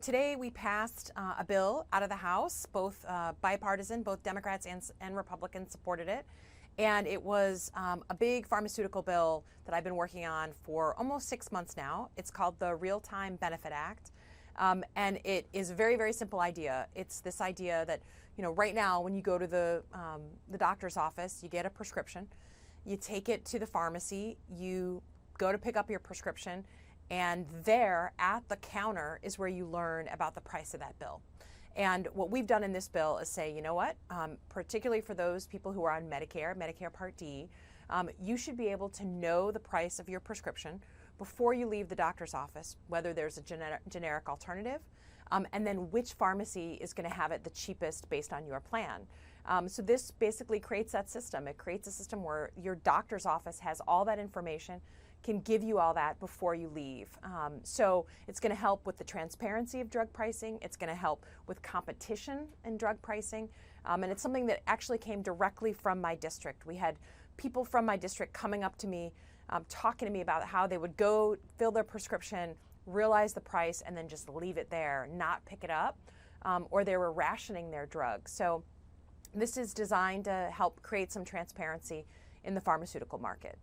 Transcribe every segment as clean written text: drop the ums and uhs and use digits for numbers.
Today we passed a bill out of the House, both bipartisan, both Democrats and Republicans supported it. And it was a big pharmaceutical bill that I've been working on for almost 6 months now. It's called the Real-Time Benefit Act. And it is a very, very simple idea. It's this idea that, right now when you go to the doctor's office, you get a prescription, you take it to the pharmacy, you go to pick up your prescription, and there at the counter is where you learn about the price of that bill. And what we've done in this bill is say, you know what, particularly for those people who are on Medicare Part D, you should be able to know the price of your prescription before you leave the doctor's office, whether there's a generic alternative, and then which pharmacy is going to have it the cheapest based on your plan. So this basically creates that system. It creates a system where your doctor's office has all that information, can give you all that before you leave. So it's going to help with the transparency of drug pricing. It's going to help with competition in drug pricing. And it's something that actually came directly from my district. We had people from my district coming up to me, talking to me about how they would go fill their prescription, realize the price, and then just leave it there, not pick it up, or they were rationing their drugs. So this is designed to help create some transparency in the pharmaceutical market.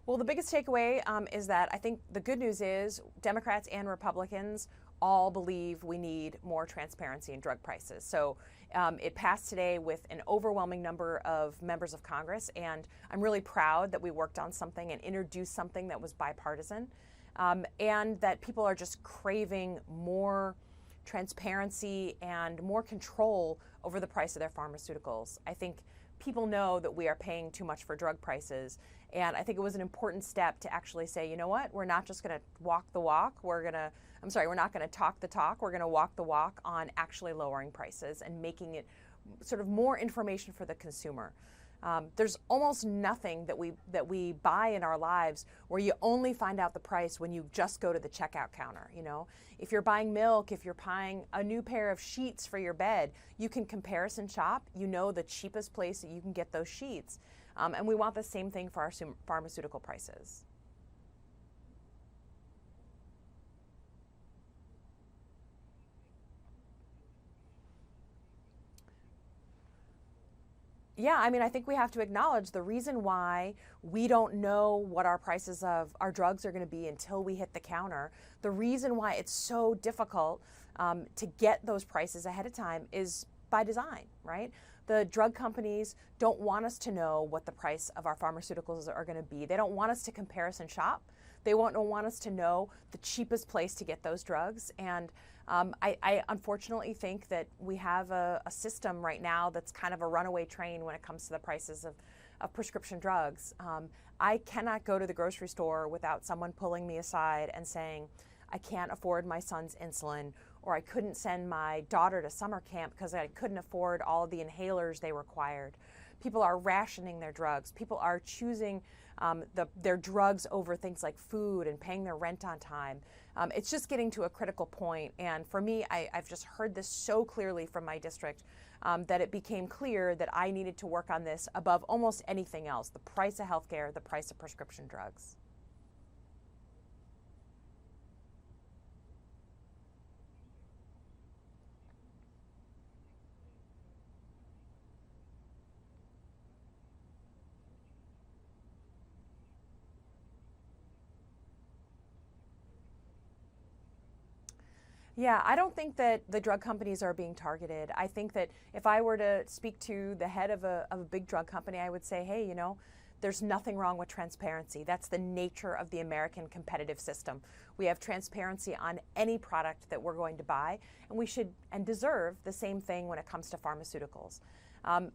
Well, the biggest takeaway is that I think the good news is Democrats and Republicans all believe we need more transparency in drug prices. So it passed today with an overwhelming number of members of Congress, and I'm really proud that we worked on something and introduced something that was bipartisan, and that people are just craving more transparency and more control over the price of their pharmaceuticals. I think people know that we are paying too much for drug prices, and I think it was an important step to actually say, you know what, we're not just going to walk the walk, we're not going to talk the talk, we're going to walk the walk on actually lowering prices and making it sort of more information for the consumer. There's almost nothing that we buy in our lives where you only find out the price when you just go to the checkout counter. If you're buying milk, if you're buying a new pair of sheets for your bed, you can comparison shop. You know the cheapest place that you can get those sheets. And we want the same thing for our pharmaceutical prices. Yeah, I think we have to acknowledge the reason why we don't know what our prices of our drugs are going to be until we hit the counter. The reason why it's so difficult to get those prices ahead of time is by design, right? The drug companies don't want us to know what the price of our pharmaceuticals are going to be. They don't want us to comparison shop. They won't want us to know the cheapest place to get those drugs. And I unfortunately think that we have a system right now that's kind of a runaway train when it comes to the prices of prescription drugs. I cannot go to the grocery store without someone pulling me aside and saying, I can't afford my son's insulin, or I couldn't send my daughter to summer camp because I couldn't afford all of the inhalers they required. People are rationing their drugs. People are choosing their drugs over things like food and paying their rent on time. It's just getting to a critical point. And for me, I've just heard this so clearly from my district that it became clear that I needed to work on this above almost anything else: the price of healthcare, the price of prescription drugs. Yeah, I don't think that the drug companies are being targeted. I think that if I were to speak to the head of a big drug company, I would say, hey, there's nothing wrong with transparency. That's the nature of the American competitive system. We have transparency on any product that we're going to buy, and we should and deserve the same thing when it comes to pharmaceuticals.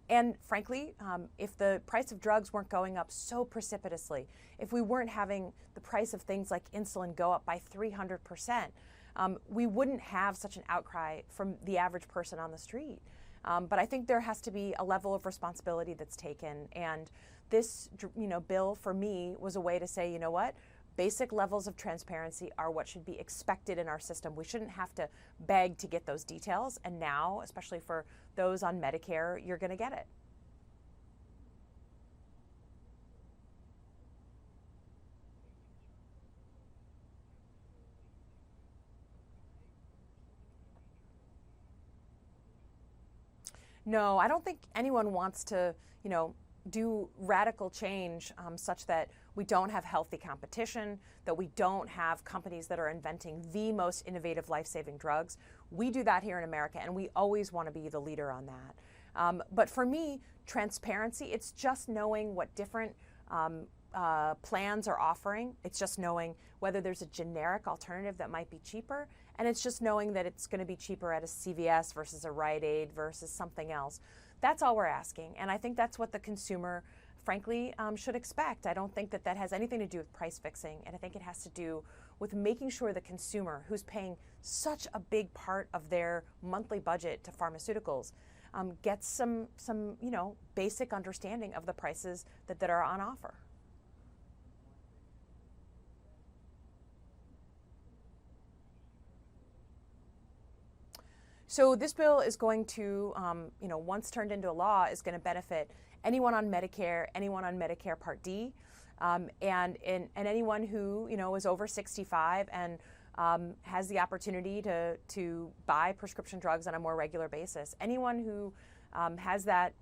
And frankly, if the price of drugs weren't going up so precipitously, if we weren't having the price of things like insulin go up by 300%, we wouldn't have such an outcry from the average person on the street. But I think there has to be a level of responsibility that's taken. And this, bill for me was a way to say, you know what? Basic levels of transparency are what should be expected in our system. We shouldn't have to beg to get those details. And now, especially for those on Medicare, you're going to get it. No, I don't think anyone wants to, do radical change such that we don't have healthy competition, that we don't have companies that are inventing the most innovative life-saving drugs. We do that here in America, and we always want to be the leader on that. But for me, transparency, it's just knowing what different plans are offering. It's just knowing whether there's a generic alternative that might be cheaper, and it's just knowing that it's going to be cheaper at a CVS versus a Rite Aid versus something else. That's all we're asking, and I think that's what the consumer, frankly, should expect. I don't think that that has anything to do with price fixing, and I think it has to do with making sure the consumer, who's paying such a big part of their monthly budget to pharmaceuticals, gets some basic understanding of the prices that are on offer. So this bill is going to, once turned into law, is going to benefit anyone on Medicare, anyone on Medicare Part D, and anyone who is over 65 and has the opportunity to buy prescription drugs on a more regular basis. Anyone who has that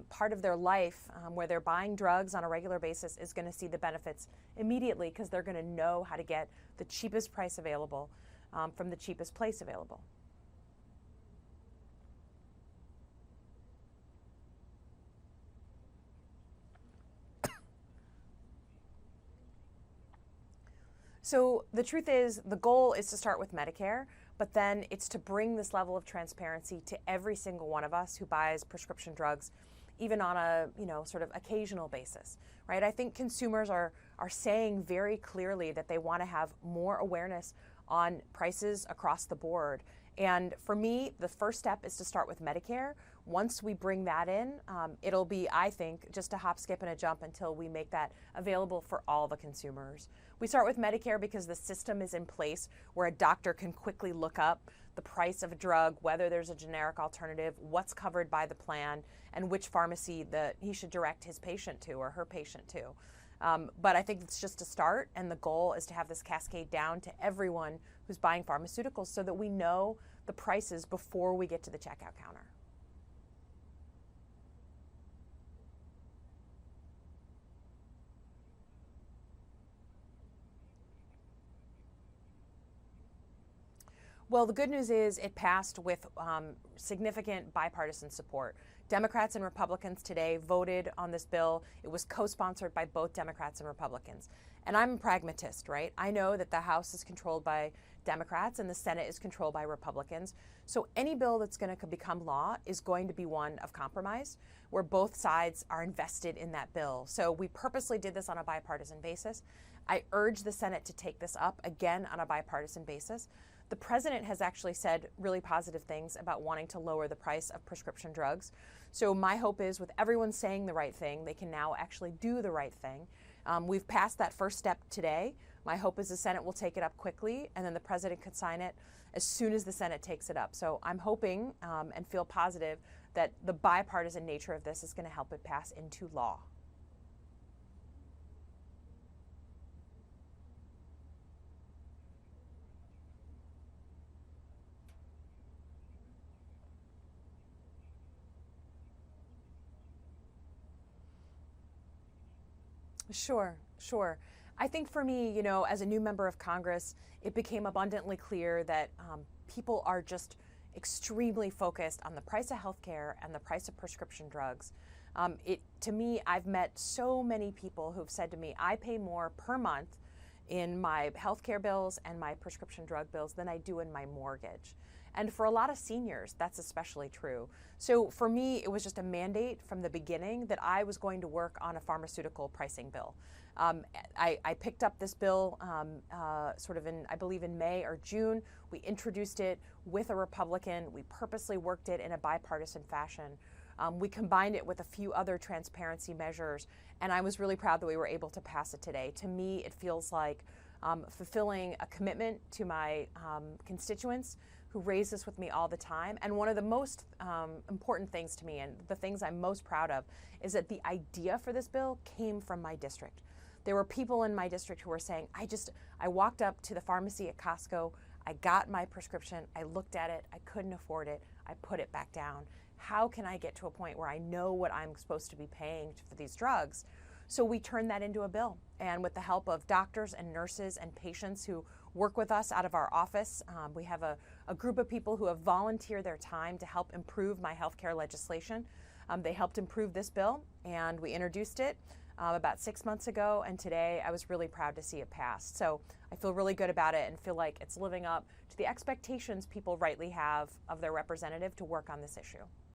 part of their life where they're buying drugs on a regular basis is going to see the benefits immediately because they're going to know how to get the cheapest price available from the cheapest place available. So the truth is, the goal is to start with Medicare, but then it's to bring this level of transparency to every single one of us who buys prescription drugs, even on a sort of occasional basis, right? I think consumers are saying very clearly that they want to have more awareness on prices across the board. And for me, the first step is to start with Medicare. Once we bring that in, it'll be, I think, just a hop, skip, and a jump until we make that available for all the consumers. We start with Medicare because the system is in place where a doctor can quickly look up the price of a drug, whether there's a generic alternative, what's covered by the plan, and which pharmacy that he should direct his patient to or her patient to. But I think it's just a start, and the goal is to have this cascade down to everyone who's buying pharmaceuticals so that we know the prices before we get to the checkout counter. Well, the good news is it passed with significant bipartisan support. Democrats and Republicans today voted on this bill. It was co-sponsored by both Democrats and Republicans. And I'm a pragmatist, right? I know that the House is controlled by Democrats and the Senate is controlled by Republicans. So any bill that's going to become law is going to be one of compromise, where both sides are invested in that bill. So we purposely did this on a bipartisan basis. I urge the Senate to take this up again on a bipartisan basis. The president has actually said really positive things about wanting to lower the price of prescription drugs. So my hope is, with everyone saying the right thing, they can now actually do the right thing. We've passed that first step today. My hope is the Senate will take it up quickly, and then the president could sign it as soon as the Senate takes it up. So I'm hoping and feel positive that the bipartisan nature of this is going to help it pass into law. Sure. I think for me, as a new member of Congress, it became abundantly clear that people are just extremely focused on the price of healthcare and the price of prescription drugs. To me, I've met so many people who've said to me, I pay more per month in my healthcare bills and my prescription drug bills than I do in my mortgage. And for a lot of seniors, that's especially true. So for me, it was just a mandate from the beginning that I was going to work on a pharmaceutical pricing bill. I picked up this bill sort of I believe in May or June. We introduced it with a Republican. We purposely worked it in a bipartisan fashion. We combined it with a few other transparency measures, and I was really proud that we were able to pass it today. To me, it feels like fulfilling a commitment to my constituents who raise this with me all the time. And one of the most important things to me, and the things I'm most proud of, is that the idea for this bill came from my district. There were people in my district who were saying, I walked up to the pharmacy at Costco, I got my prescription, I looked at it, I couldn't afford it, I put it back down. How can I get to a point where I know what I'm supposed to be paying for these drugs? So we turned that into a bill. And with the help of doctors and nurses and patients who work with us out of our office, we have a group of people who have volunteered their time to help improve my healthcare legislation. They helped improve this bill, and we introduced it about 6 months ago, and today I was really proud to see it passed. So I feel really good about it and feel like it's living up to the expectations people rightly have of their representative to work on this issue.